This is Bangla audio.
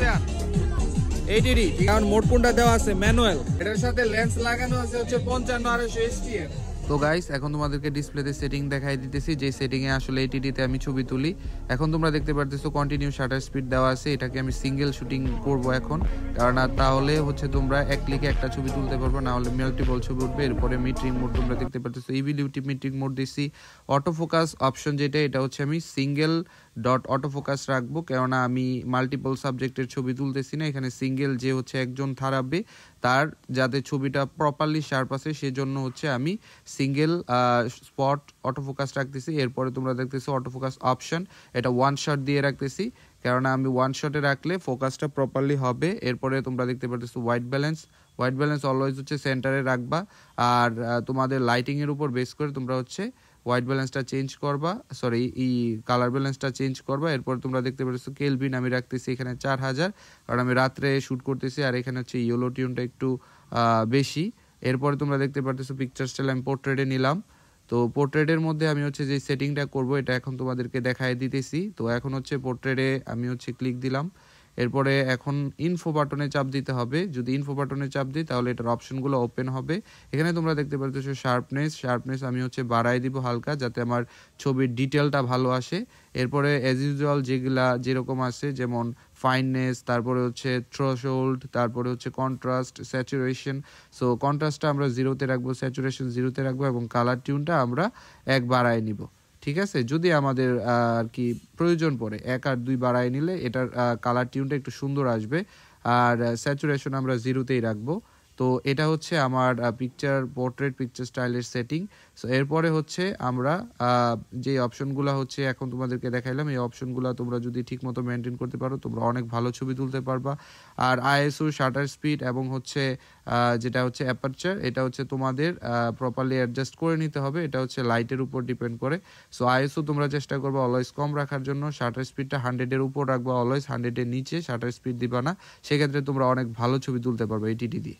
দেন এইটিডি। কারণ মোড কোনটা দেওয়া আছে ম্যানুয়াল, এটার সাথে লেন্স লাগানো আছে হচ্ছে 55-200 STF। তো গাইস এখন তোমাদেরকে ডিসপ্লেতে সেটিং দেখাই দিতেছি, যে সেটিং এ আসলে এইটিডিতে আমি ছবি তুলি। এখন তোমরা দেখতে পারতেছো কন্টিনিউ শাটার স্পিড দেওয়া আছে, এটাকে আমি সিঙ্গেল শুটিং করব এখন, কারণ তাহলে হচ্ছে তোমরা এক ক্লিকে একটা ছবি তুলতে পারবে, না হলে মাল্টিপল ছবি উঠবে। এরপরে মিটরিং মোড তোমরা দেখতে পারতেছো, ইভিলিউটি মিটরিং মোড দিছি। অটো ফোকাস অপশন যেটা, এটা হচ্ছে আমি সিঙ্গেল ডট অটো ফোকাস রাখবো, কেননা আমি মাল্টিপল সাবজেক্টের ছবি তুলতেছি না, এখানে সিঙ্গেল যে হচ্ছে একজন থারাবে তার যাতে ছবিটা প্রপারলি শার্প আসে সেজন্য হচ্ছে আমি সিঙ্গেল স্পট অটো ফোকাস রাখতেছি। এরপরে তোমরা দেখতেছো অটো ফোকাস অপশন, এটা ওয়ান শট দিয়ে রাখতেছি, কেননা আমি ওয়ান শটে রাখলে ফোকাসটা প্রপারলি হবে। এরপরে তোমরা দেখতে পারতেছো হোয়াইট ব্যালেন্স অলওয়েজ হচ্ছে সেন্টারে রাখবা। আর তোমাদের লাইটিংয়ের উপর বেস করে তোমরা হচ্ছে হোয়াইট ব্যালেন্সটা চেঞ্জ করবা, সরি এই কালার ব্যালেন্সটা চেঞ্জ করবা। এরপর তোমরা দেখতে পাচ্ছ কেলভিন আমি রাখতেছি এখানে 4000, কারণ আমি রাত্রে শ্যুট করতেছি, আর এখানে হচ্ছে ইয়েলো টিউনটা একটু বেশি। এরপরে তোমরা দেখতে পারতেছো পিকচার স্টাইল আমি পোর্ট্রেটে নিলাম। তো পোর্ট্রেটের মধ্যে আমি হচ্ছে যে সেটিংটা করব এটা এখন তোমাদেরকে দেখাই দিতেছি। তো এখন হচ্ছে পোর্ট্রেটে আমি হচ্ছে ক্লিক দিলাম, এরপরে এখন ইনফো বাটনে চাপ দিতে হবে। যদি ইনফো বাটনে চাপ দিই তাহলে এটার অপশনগুলো ওপেন হবে। এখানে তোমরা দেখতে পাচ্ছ শার্পনেস আমি হচ্ছে বাড়াই দিব হালকা, যাতে আমার ছবির ডিটেলটা ভালো আসে। এরপরে অ্যাজ ইউজুয়াল যেগুলা যেরকম আছে, যেমন ফাইননেস, তারপরে হচ্ছে থ্রেশহোল্ড, তারপরে হচ্ছে কন্ট্রাস্ট, স্যাচুরেশন। সো কন্ট্রাস্টটা আমরা 0-তে রাখবো, স্যাচুরেশন 0-তে রাখবো, এবং কালার টিউনটা আমরা 1 বাড়ায় নিব। ঠিক আছে, যদি আমাদের আর কি প্রয়োজন পড়ে 1 আর 2 বাড়ায় নিলে এটার কালার টিউনটা একটু সুন্দর আসবে। আর স্যাচুরেশন আমরা 0-তেই রাখবো। তো এটা হচ্ছে আমার পোর্ট্রেট পিকচার স্টাইলের সেটিং। সো এরপরে হচ্ছে আমরা যে অপশনগুলো হচ্ছে এখন তোমাদেরকে দেখাইলাম, এই অপশনগুলো তোমরা যদি ঠিকমতো মেনটেন করতে পারো তোমরা অনেক ভালো ছবি তুলতে পারবা। আর আইএসও, শাটার স্পিড এবং হচ্ছে যেটা হচ্ছে অ্যাপারচার, এটা হচ্ছে তোমাদের প্রপারলি অ্যাডজাস্ট করে নিতে হবে, এটা হচ্ছে লাইটের উপর ডিপেন্ড করে। সো আইএসও তোমরা চেষ্টা করবা অলওয়েজ কম রাখার জন্য, শাটার স্পিডটা 100-এর উপর রাখবা অলওয়েজ, 100-এর নিচে শাটার স্পিড দিবা না, সেক্ষেত্রে তোমরা অনেক ভালো ছবি তুলতে পারবে এইটিডি দিয়ে।